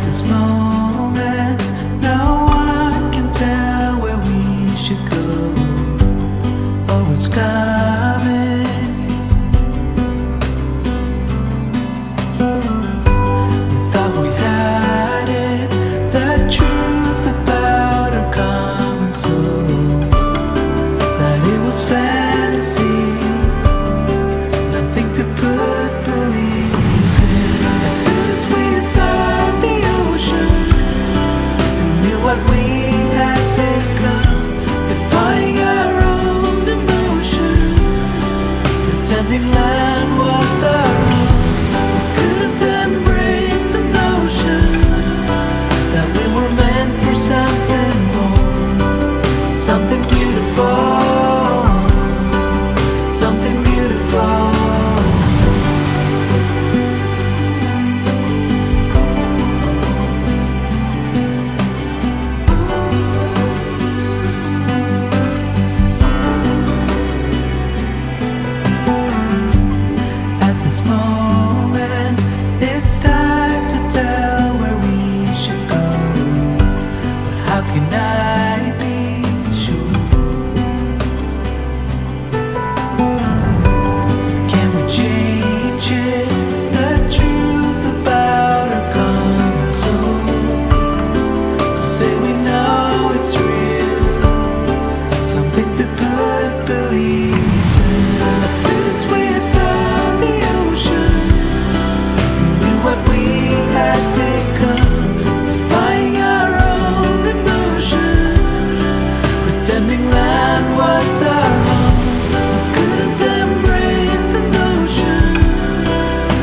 This moment, no one can tell where we should go. Oh, it's coming. We thought we had it, the truth about our common soul, that it was fantasy, nothing to put belief in. As soon as we saw what we had become, defying our own emotion, pretending land was our own. We couldn't embrace the notion that we were meant for something more, something beautiful, something beautiful. This moment, it's time to tell where we should go. But how can I be sure? Can we change it? The truth about our common soul, to say we know it's real, something to put belief in. As soon as we saw what we had become, defying our own emotions, pretending land was our home. We couldn't embrace the notion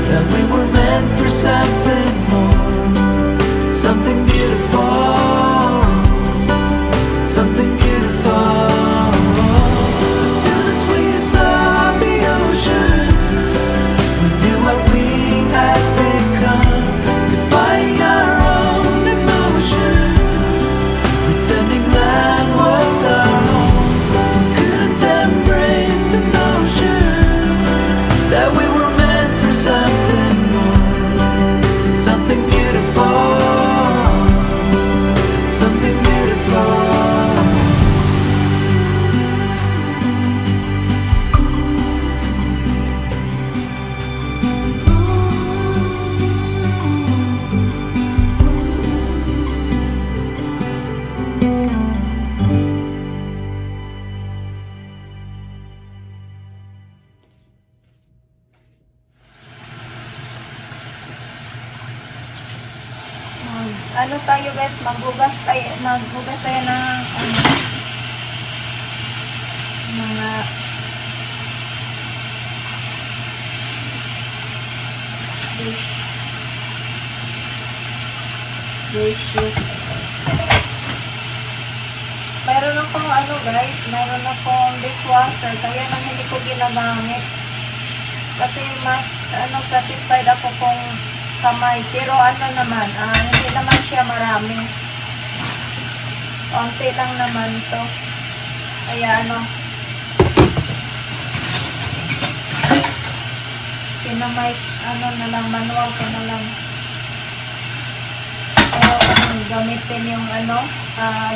that we were meant for something more, something beautiful, something beautiful. As soon as we saw the ocean, we knew what we had become, defying our own emotions, pretending land was our home. We couldn't embrace the notion that we were meant for something more, something beautiful, something beautiful. Ano tayo guys, maghugas tayo ng mga dishes. Mayroon akong guys, mayroon akong dishwasher, kaya nang hindi ko ginagamit kasi mas satisfied ako kung kamay. Pero naman, hindi naman siya marami. Konti lang naman to. Kaya kinamay, na lang, manual ko na lang. Pero gamitin yung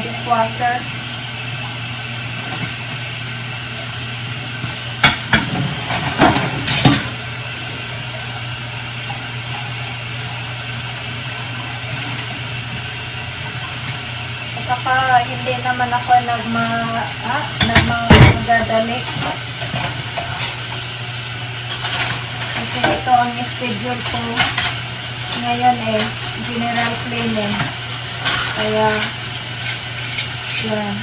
dishwasher. Saka hindi naman ako nagmamadali. Kasi ito ang schedule ko ngayon general cleaning. Kaya yan.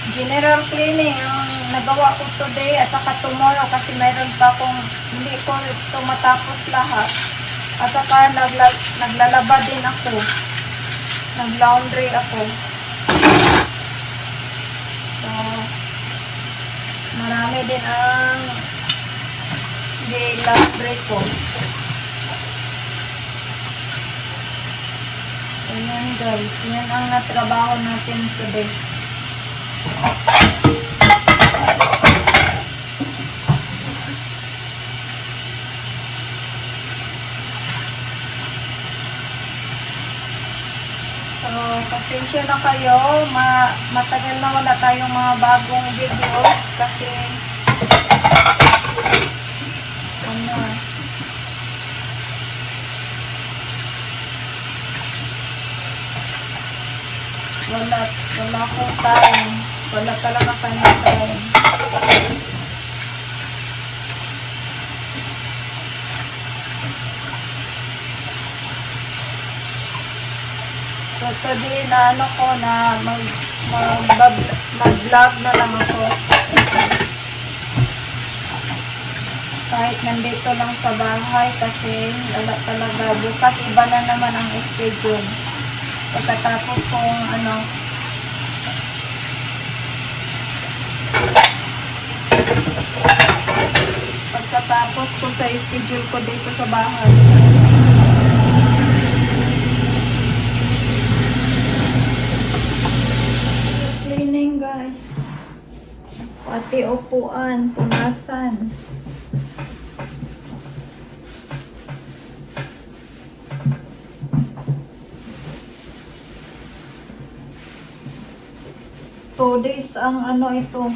General cleaning ang nagawa ko today at saka tomorrow kasi mayroon pa akong hindi ko ito matapos lahat. At saka naglalaba din ako. Nag-laundry ako. So, marami din ang laundry ko. Ayan guys, yan ang natrabaho natin today. So, pasensya na kayo. Matagal na wala tayong mga bagong videos kasi ano, wala akong time. Wala talaga kami time. So, today na ano ko na mag-vlog na lang ako. Kahit nandito lang sa bahay kasi wala talaga. Bukas iba na naman ang schedule. Pagkatapos kung ano, pagkatapos ko sa schedule ko dito sa bahay. Cleaning guys. Pati upuan, punasan. Two days ang ano ito.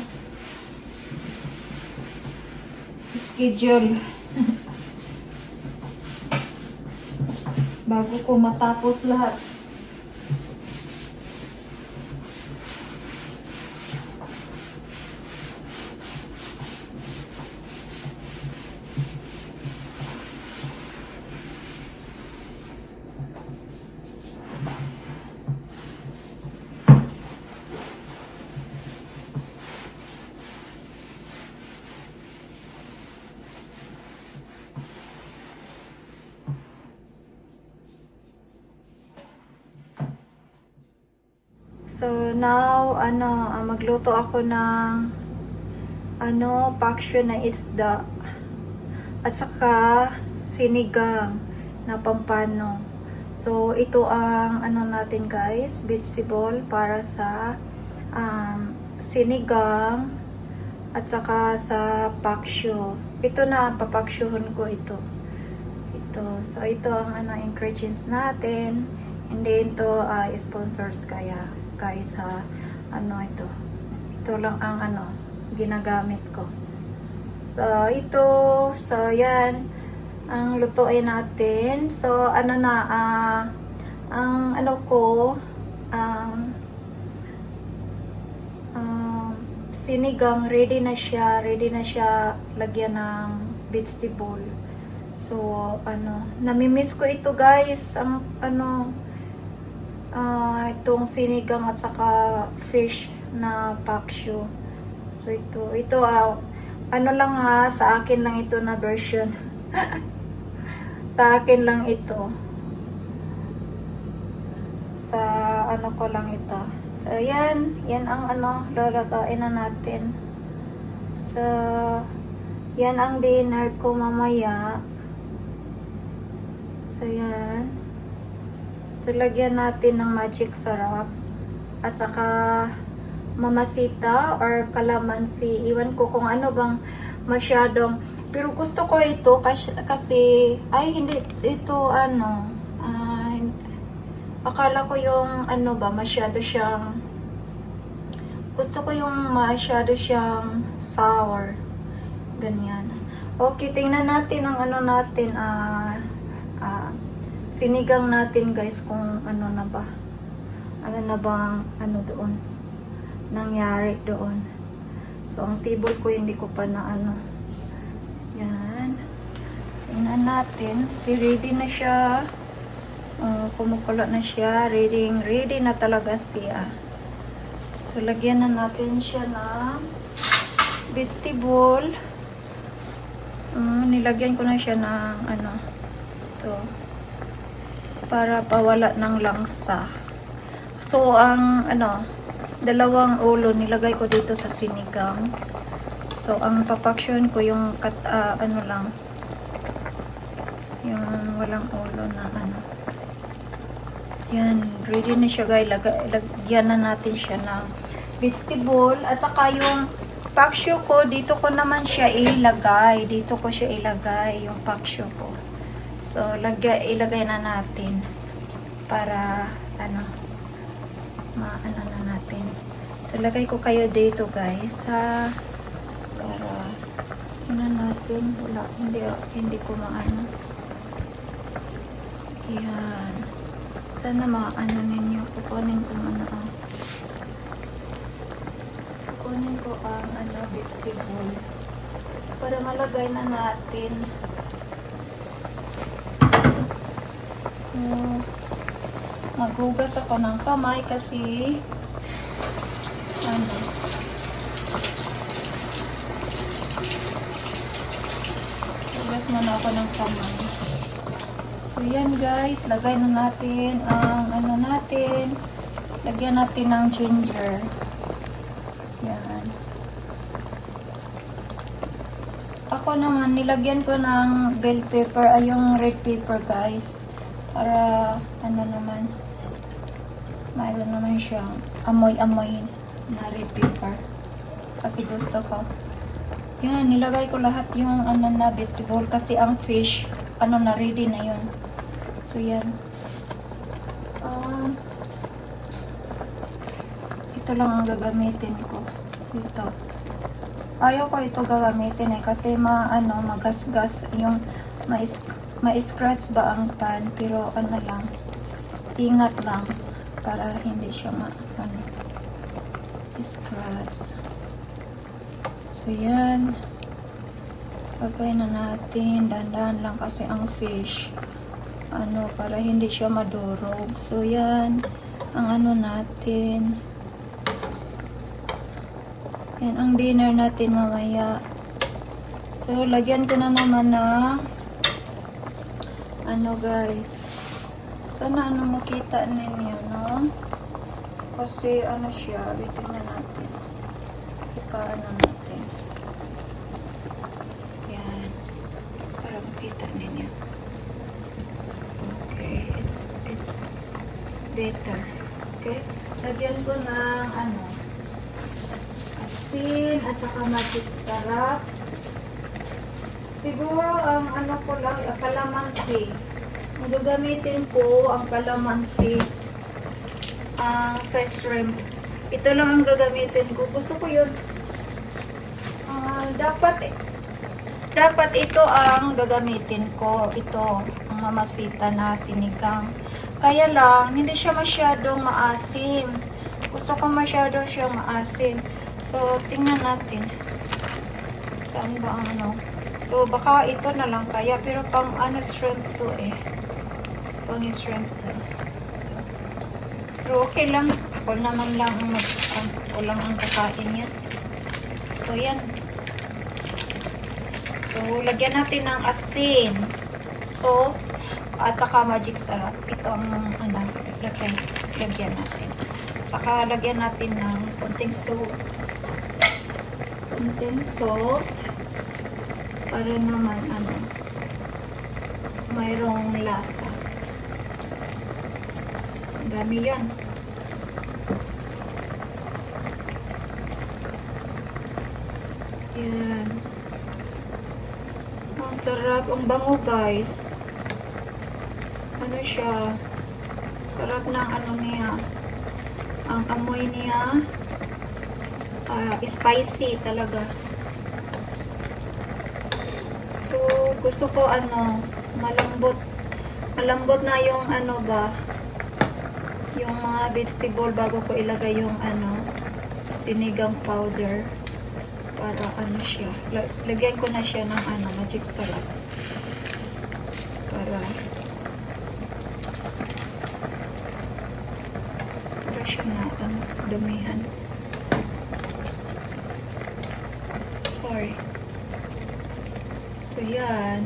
Schedule. Bago ko matapos lahat. So now, magluto ako ng paksyo na isda at saka sinigang na pampano. So ito ang natin guys, vegetable para sa sinigang at saka sa paksyo. Ito na, papaksyohon ko ito. So ito ang ingredients natin. Hindi ito sponsors kaya guys ito lang ang ginagamit ko. So yan ang lutuin natin. So ang sinigang ready na siya lagyan ng vegetable. So namimiss ko ito guys, ang itong sinigang at saka fish na paksyo. So ito lang sa akin lang ito na version. Sa akin lang ito. Sa ko lang ito. So yan ang lalatain na natin. So yan ang dinner ko mamaya. So yan. So, lagyan natin ng magic sarap at saka mamasita or kalamansi. Iwan ko kung ano bang masyadong. Pero gusto ko ito kasi hindi ito akala ko yung masyado siyang gusto ko yung masyado siyang sour. Ganyan. Okay, tingnan natin ang natin sinigang natin guys kung na ba doon nangyari doon. So ang table ko hindi ko pa na yan, tingnan natin. Ready na siya, kumukulo na siya, ready na talaga siya. So lagyan na natin siya ng vegetable. Nilagyan ko na siya ng ano, to, para pawala ng langsa. So, ang ano, dalawang ulo nilagay ko dito sa sinigang. So, ang papaksyon ko yung ano lang, yung walang ulo na ano. Yan, ready na siya guys. Lagyan na natin siya ng vegetable. At saka yung paksyo ko, dito ko naman siya ilagay. Dito ko siya ilagay yung paksyo ko. So, ilagay na natin para ano, maano na natin. So, lagay ko kayo dito guys para natin. Wala, hindi ko maano. Yan. Sana maano ninyo. Kukunin ko muna ang vegetable para malagay na natin. So, maghugas ako ng kamay kasi ano, hugas muna ako ng kamay. So, yan guys, lagay na natin ang ano natin. Lagyan natin ng ginger. Yan. Ako naman, nilagyan ko ng bell pepper, ay yung red pepper guys. Para, ano naman, mayroon naman siyang amoy-amoy na red pepper. Kasi gusto ko. Yan, nilagay ko lahat yung ano na vegetable kasi ang fish, ano na, ready na yun. So, yan. Ito lang ang gagamitin ko. Ito. Ayaw ko ito gagamitin kasi magasgas yung ma-scratch ba ang pan, pero ano lang, ingat lang para hindi siya scratch. So yan, lagay na natin, dandan lang kasi ang fish, para hindi siya madurog. So yan, ang natin. Yan ang dinner natin mamaya. So, lagyan ko na naman na guys. Sana makita ninyo, no? Kasi siya, bitin na natin. Ipaano natin. Yan. Para makita ninyo. Okay, it's better. Okay? Lagyan ko ng asin at saka magic sarap. Siguro ang ko lang, kalamansi. Gagamitin ko ang kalamansi sa shrimp. Ito lang ang gagamitin ko. Gusto ko yun. Dapat ito ang gagamitin ko. Ito, ang mamasita na sinigang. Kaya lang, hindi siya masyadong maasim. Gusto ko masyado siyang maasim. So, tingnan natin. Saan ba ang So, baka ito na lang kaya. Pero pang shrimp to eh. Pang shrimp to. Pero okay lang. Ako naman lang ako lang ang kakain yan. So, yan. So, lagyan natin ng asin, salt, at saka magic sarap. Ito ang lagyan natin. Saka lagyan natin ng konting salt. Konting salt. Para naman mayroong lasa. Ang dami yan. Yan. Ang sarap. Ang bango guys. Siya. Sarap ng niya. Ang amoy niya. Spicy talaga. So, gusto ko malambot na yung yung mga vegetable bago ko ilagay yung sinigang powder para siya. Lagyan ko na siya ng magic sarap. Para siya na damihan. yan.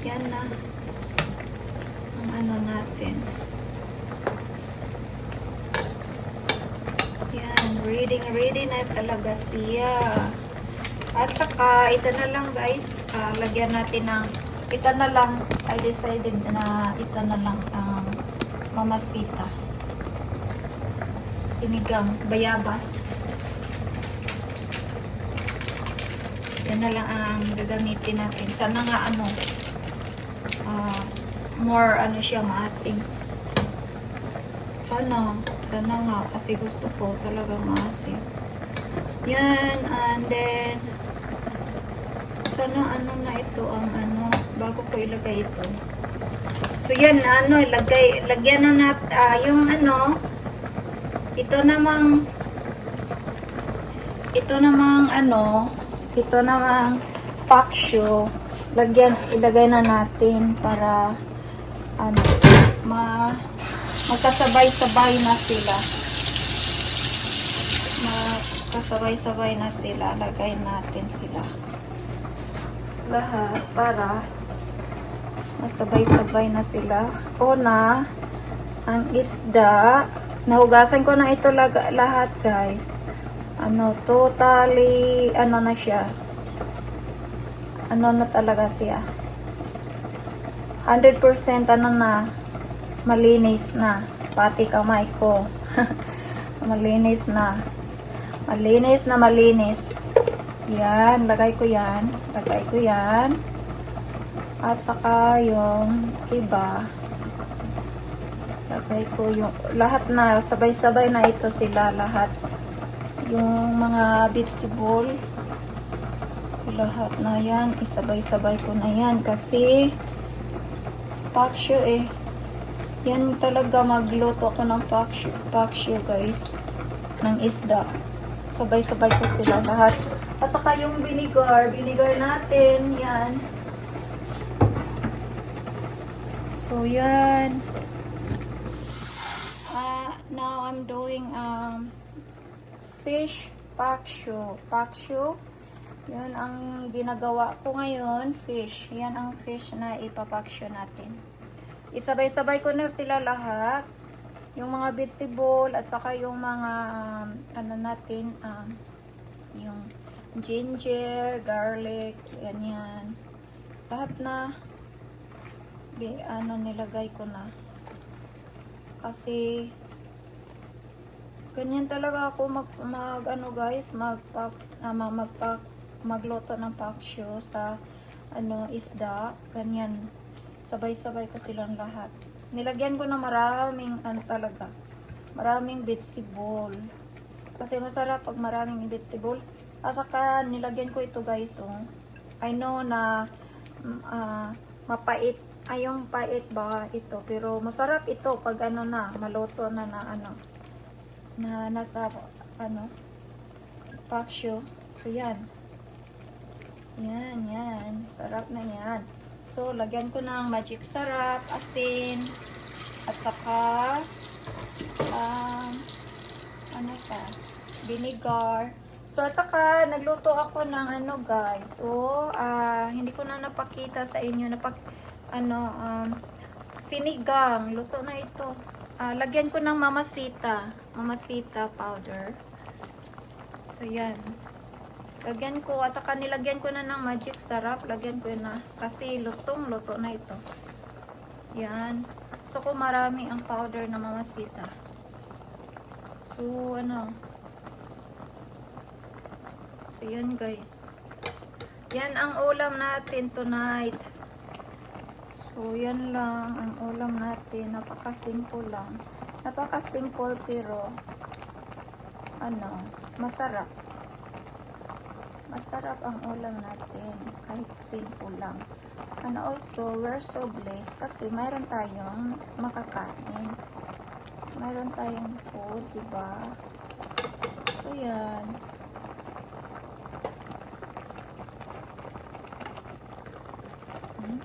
Yan na. Ang ano natin. Yan. Ready na talaga siya. At saka, ito na lang guys. Lagyan natin ng, ito na lang. I decided na ito na lang ang mamasita. Sinigang, bayabas. Yan na lang ang gagamitin natin. Sana nga ano, more ano siya, maasim. Sana nga, kasi gusto ko talaga maasim. Yan, and then, sana ano na ito, ang ano, bago ko ilagay ito. So yan, ano, lagyan na natin, yung ano, ito namang ano, ito namang paksyo, ilagay na natin para, ano, magkasabay-sabay na sila. Magkasabay-sabay na sila. Lagay natin sila. Lahat para masabay-sabay na sila. Una, ang isda. Nahugasan ko na ito lahat, guys. Ano, totally, ano na siya. Ano na talaga siya. 100% ano na, malinis na. Pati kamay ko. Malinis na. Malinis. Yan, lagay ko yan. At saka yung iba. Lagay ko yung, lahat na, sabay-sabay na ito sila, lahat. Yung mga vegetable. Lahat na yan, isabay-sabay ko na yan. Kasi, paksyo eh. Yan talaga, magluto ko ng paksyo guys. Ng isda. Sabay-sabay ko sila lahat. At saka yung vinegar natin, yan. So, yan. Now, I'm doing fish paksyo. Yan ang ginagawa ko ngayon, fish. Yan ang fish na ipapaksyo natin. Isabay-sabay ko na sila lahat. Yung mga vegetable at saka yung mga ano natin, yung ginger, garlic, yan. Lahat na nilagay ko na. Kasi ganyan talaga ako magluto ng paksyo sa isda. Ganyan. Sabay-sabay ko silang lahat. Nilagyan ko na maraming maraming vegetable. Kasi masarap pag maraming vegetable. At saka nilagyan ko ito guys, oh. I know na mapait. Yung pait ba ito, pero masarap ito pag maluto na nasa paksyo. So yan. Yan. Sarap na yan. So, lagyan ko ng magic sarap, asin, at saka, vinegar. So, at saka, nagluto ako ng guys. So, hindi ko na napakita sa inyo, sinigang. Luto na ito. Lagyan ko ng mamasita powder. So, yan. Lagyan ko, at saka nilagyan ko na ng magic sarap. Lagyan ko na, kasi luto na ito. Yan. So, ko marami ang powder na mamasita. So, So, yan guys. Yan ang ulam natin tonight. So, yan lang ang ulam natin. Napaka-simple lang. Napaka-simple pero, masarap. Masarap ang ulam natin, kahit simple lang. And also, we're so blessed kasi mayroon tayong makakain. Mayroon tayong food, diba? So, yan.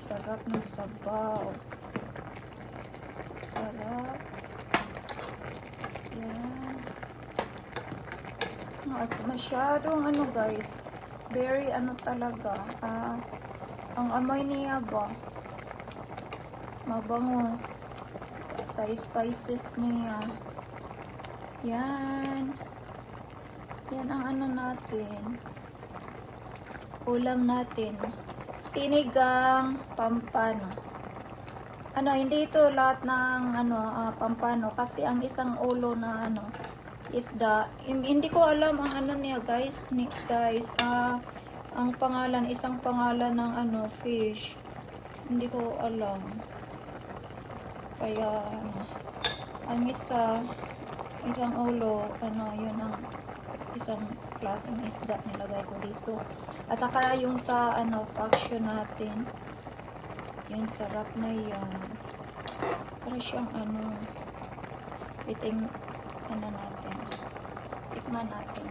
Sarap ng sabaw. Sarap. Yan. Masyadong guys. Very talaga. Ang amoy niya ba? Mabango. Sa spices niya. Yan. Yan ang ano natin. Ulam natin. Sinigang pampano. Hindi ito lahat ng pampano kasi ang isang ulo na isda. Hindi ko alam ang niya guys. Ang pangalan, isang pangalan ng fish. Hindi ko alam. Kaya ang isang ulo, yun ang isang klaseng isda nilagay ko dito. At saka yung sa paksyo natin. Yan, sarap na yan. Para siyang iting natin. Tikman natin.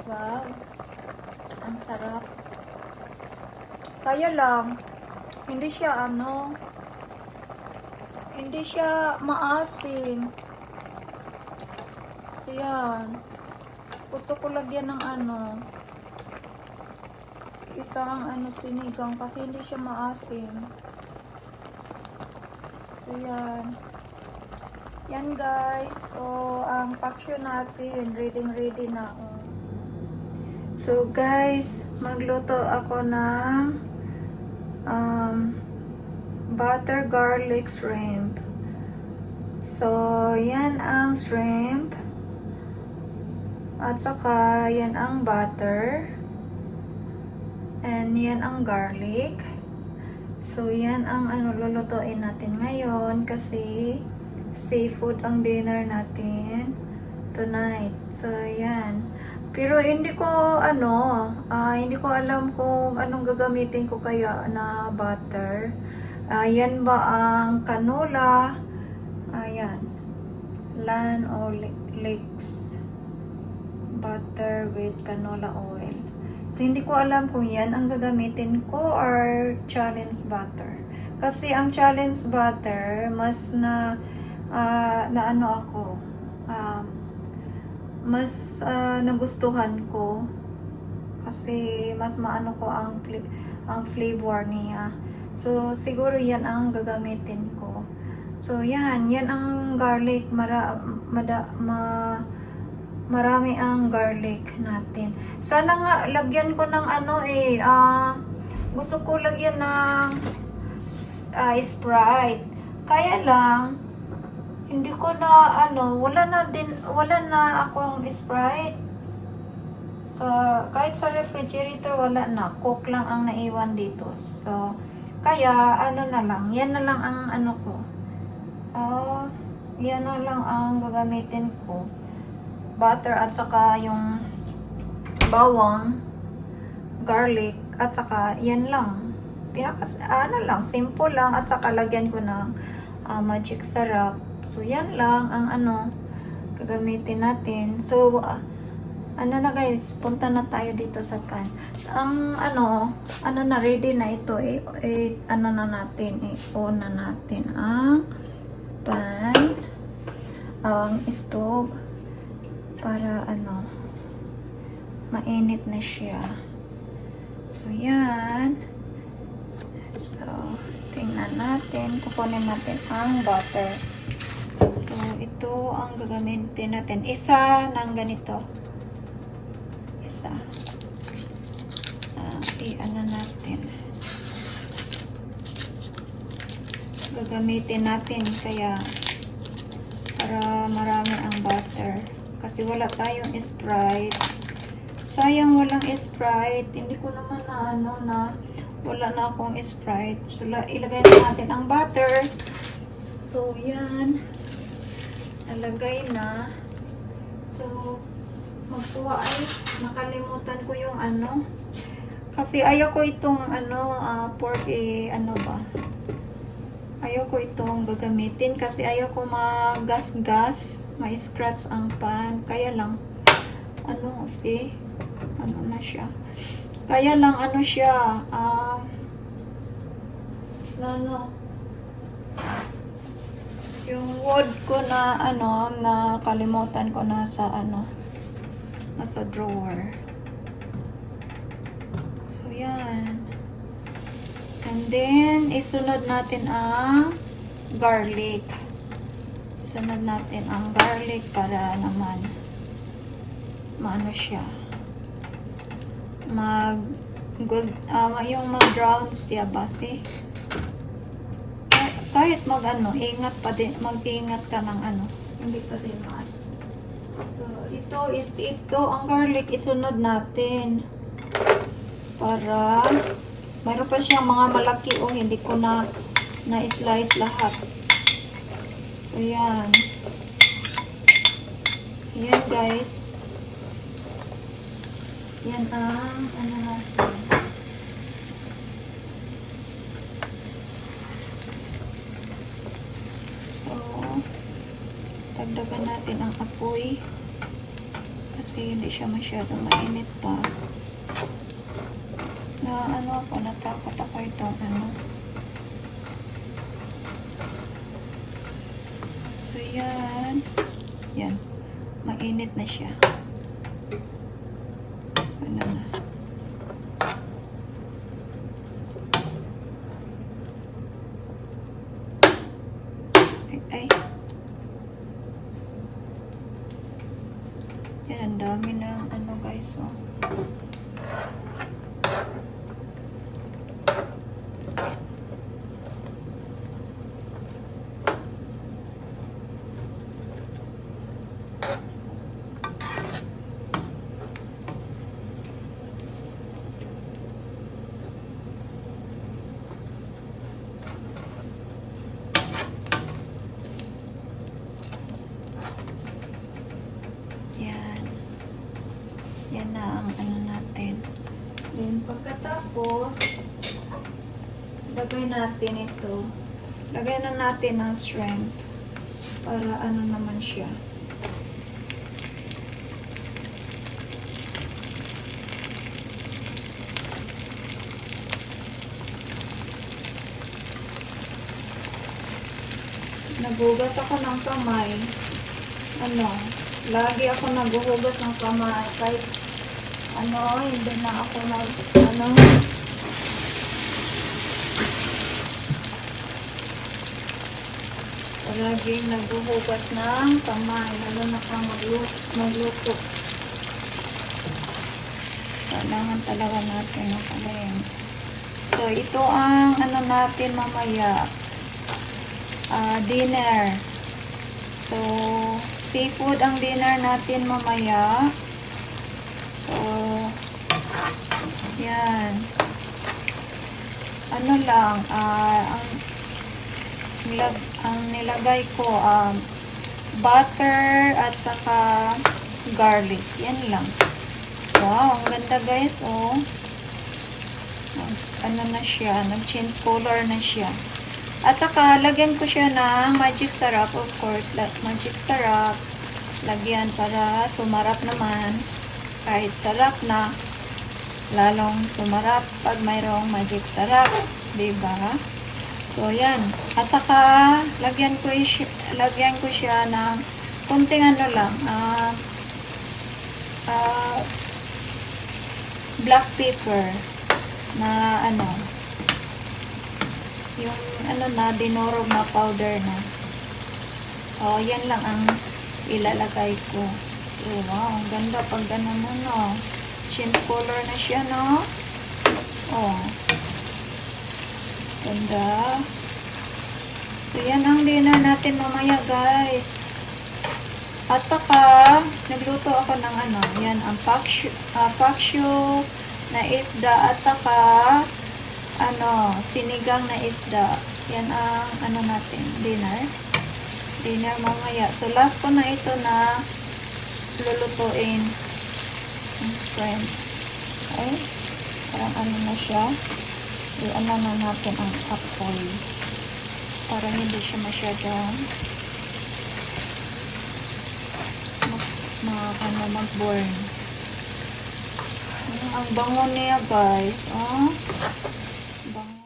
Wow. Ang sarap. Kaya lang, hindi siya hindi siya maasim. So yan. Gusto ko lagyan ng isang sinigang kasi hindi siya maasim. So yan. Yan guys. So ang paksyo natin ready na. So guys, magluto ako ng butter garlic shrimp. So yan ang shrimp. At saka, yan ang butter. And yan ang garlic. So, yan ang lulutuin natin ngayon kasi seafood ang dinner natin tonight. So, yan. Pero hindi ko hindi ko alam kung anong gagamitin ko kaya na butter. Yan ba ang canola? Ayan. Lan Oryx butter with canola oil. So, hindi ko alam kung yan ang gagamitin ko or challenge butter. Kasi ang challenge butter, mas mas nagustuhan ko. Kasi mas maano ko ang flavor niya. So, siguro yan ang gagamitin ko. So, yan ang garlic. Marami ang garlic natin. Sana nga lagyan ko ng gusto ko lagyan ng Sprite. Kaya lang hindi ko na wala na akong Sprite. So kahit sa refrigerator wala na, Coke lang ang naiwan dito. So kaya na lang, yan na lang ang ko. Yan na lang ang gagamitin ko. Butter at saka yung bawang, garlic, at saka yan lang. Lang, simple lang, at saka lagyan ko ng magic syrup. So, yan lang ang gagamitin natin. So, na guys, punta na tayo dito sa pan. Ang na ready na ito, na natin, on na natin ang pan, ang stove, para mainit na siya. So, yan. So, tingnan natin. Kukunin natin ang butter. So, ito ang gagamitin natin. Isa ng ganito. Isa. Natin. Gagamitin natin kaya para marami ang butter. Kasi wala tayong Sprite. Sayang walang Sprite. Hindi ko naman wala na akong Sprite. So, ilagay na natin ang butter. So, yan. Nalagay na. So, magkuha ay nakalimutan ko yung Kasi ayaw ko itong pork ayaw ko itong gagamitin kasi ayaw ko magas-gas, ma-scratch ang pan. Kaya lang, na siya. Kaya lang, siya, yung wood ko na, nakalimutan ko na sa, nasa drawer. So, yan. And then, isunod natin ang garlic. Isunod natin ang garlic para naman maano siya. Yung mag-brown siya base. Kahit ingat pa din, mag-ingat ka ng hindi pa din maano. So, ito, ang garlic, isunod natin. Para, mayroon pa siyang mga malaki, hindi ko na-slice lahat. So, yan. Yan, guys. Yan ang, natin. So, dagdagan natin ang apoy. Kasi hindi siya masyadong mainit pa. Natakot ako itong So, yan. Yan. Mainit na siya. Na. Ay. Yan, ang dami ng guys, Yan na ang natin. Then, pagkatapos, lagay natin ito. Lagay na natin ang shrimp. Para naman siya. Naghugas ako ng kamay. Lagi ako naghuhugas ng kamay. Kahit hindi na ako lagi naghuhugas ng kamay. Lalo na kang magluto. Kailangan talaga natin makalim. So, ito ang natin mamaya. Dinner. So, seafood ang dinner natin mamaya. So, yan. Ang nilagay ko, butter at saka garlic. Yan lang. Wow, ang ganda guys, na siya, nag-change color na siya. At saka, lagyan ko siya ng magic syrup, of course. Magic syrup. Lagyan para sumarap naman. Kahit sarap na, lalong sumarap pag mayroong magic syrup. Diba? So, yan. At saka, lagyan ko siya ng kunting black pepper na yung dinurog na powder na. So, yan lang ang ilalagay ko. So, wow, ang ganda pag ganun change color na siya, ganda. So, yan ang dinner natin mamaya, guys. At saka, nagluto ako ng yan, ang paksyo na isda at saka sinigang na isda. Yan ang natin, dinner mamaya. So, last ko na ito na lulutuin ang shrimp. Okay? Parang na siya. Na natin ang apoy. Para hindi siya masyadong mag-burn. Ang bango niya, guys. Bango.